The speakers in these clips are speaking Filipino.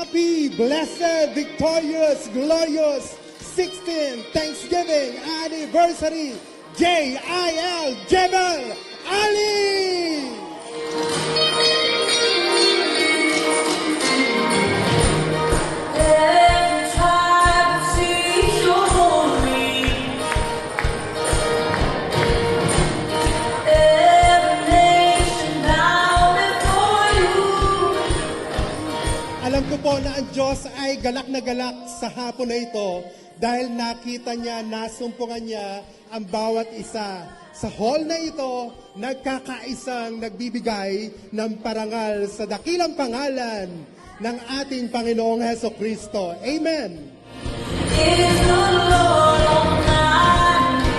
happy, blessed, victorious, glorious 16th Thanksgiving anniversary, J.I.L. Jebel Ali! Alam ko po na ang Diyos ay galak na galak sa hapon na ito dahil nakita niya, nasumpungan niya ang bawat isa. Sa hall na ito, nagkakaisang nagbibigay ng parangal sa dakilang pangalan ng ating Panginoong Hesukristo. Amen! Is the Lord Almighty,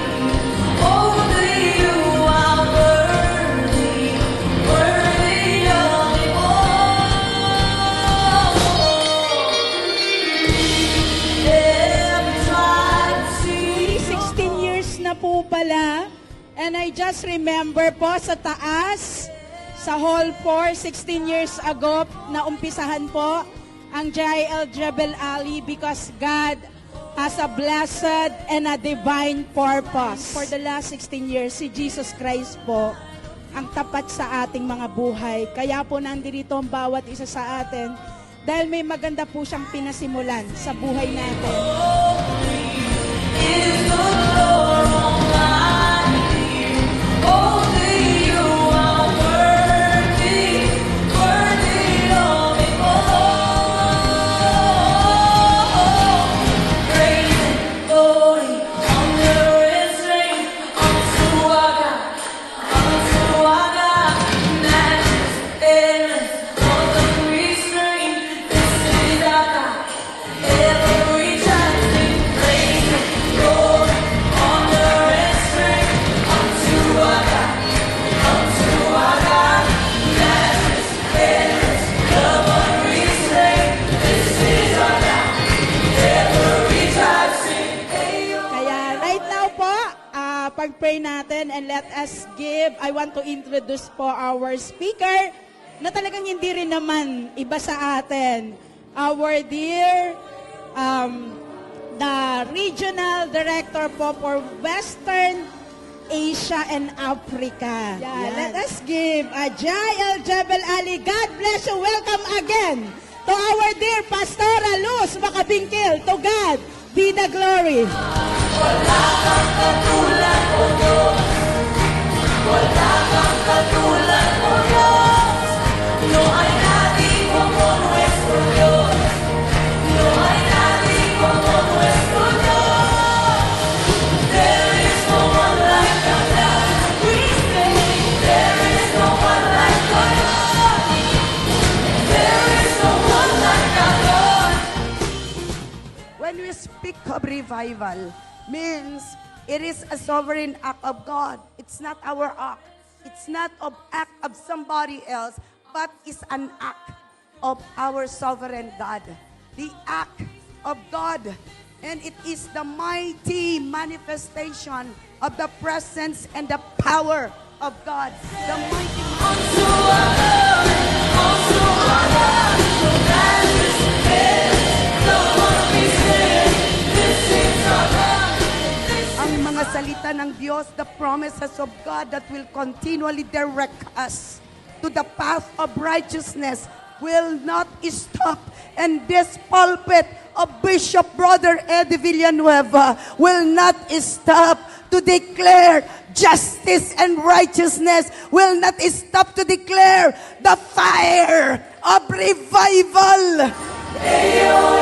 only you are worthy, worthy of it all. Every tribe sees 16 years na po pala. And I just remember po sa taas, sa Hall 4, 16 years ago, na umpisahan po ang J.I.L. Jebel Ali because God has a blessed and a divine purpose. For the last 16 years, si Jesus Christ po ang tapat sa ating mga buhay. Kaya po nandito ang bawat isa sa atin dahil may maganda po siyang pinasimulan sa buhay natin. is the Lord Almighty, only you are worthy, worthy of it all. Praise and glory, honor and strength unto our God, matchless, endless, unrestrained. This is our God. Every time we praise and glory, honor and strength unto our God, matchless, endless, love unrestrained. This is our God. Every time sing, hey, oh. Kaya right now po, pag-pray natin and let us give. I want to introduce po our speaker na talagang hindi rin naman iba sa atin. Our dear the Regional Director po for Western Asia and Africa. Yeah, Let us give J.I.L. Jebel Ali. God bless you. Welcome again to our dear Pastora Luz Makabingkil. To God be the glory. Wala kang katulad mo, Diyos. Wala kang katulad mo, Diyos. No hay nadie como nuestro Dios. No hay nadie como nuestro Dios. There is no one like our God. We say, there is no one like our God. There is no one like our God. When we speak of revival, means it is a sovereign act of God. It's not our act. It's not an act of somebody else, but it's an act of our sovereign God. The act of God. And it is the mighty manifestation of the presence and the power of God. The mighty Unto our God, unto our God, the majesty is the one we sing. This is our God. ang mga salita ng Diyos, the promises of God that will continually direct us to the path of righteousness will not stop. And this pulpit of Bishop Brother Eddie Villanueva will not stop to declare justice and righteousness, will not stop to declare the fire of revival. Ayo,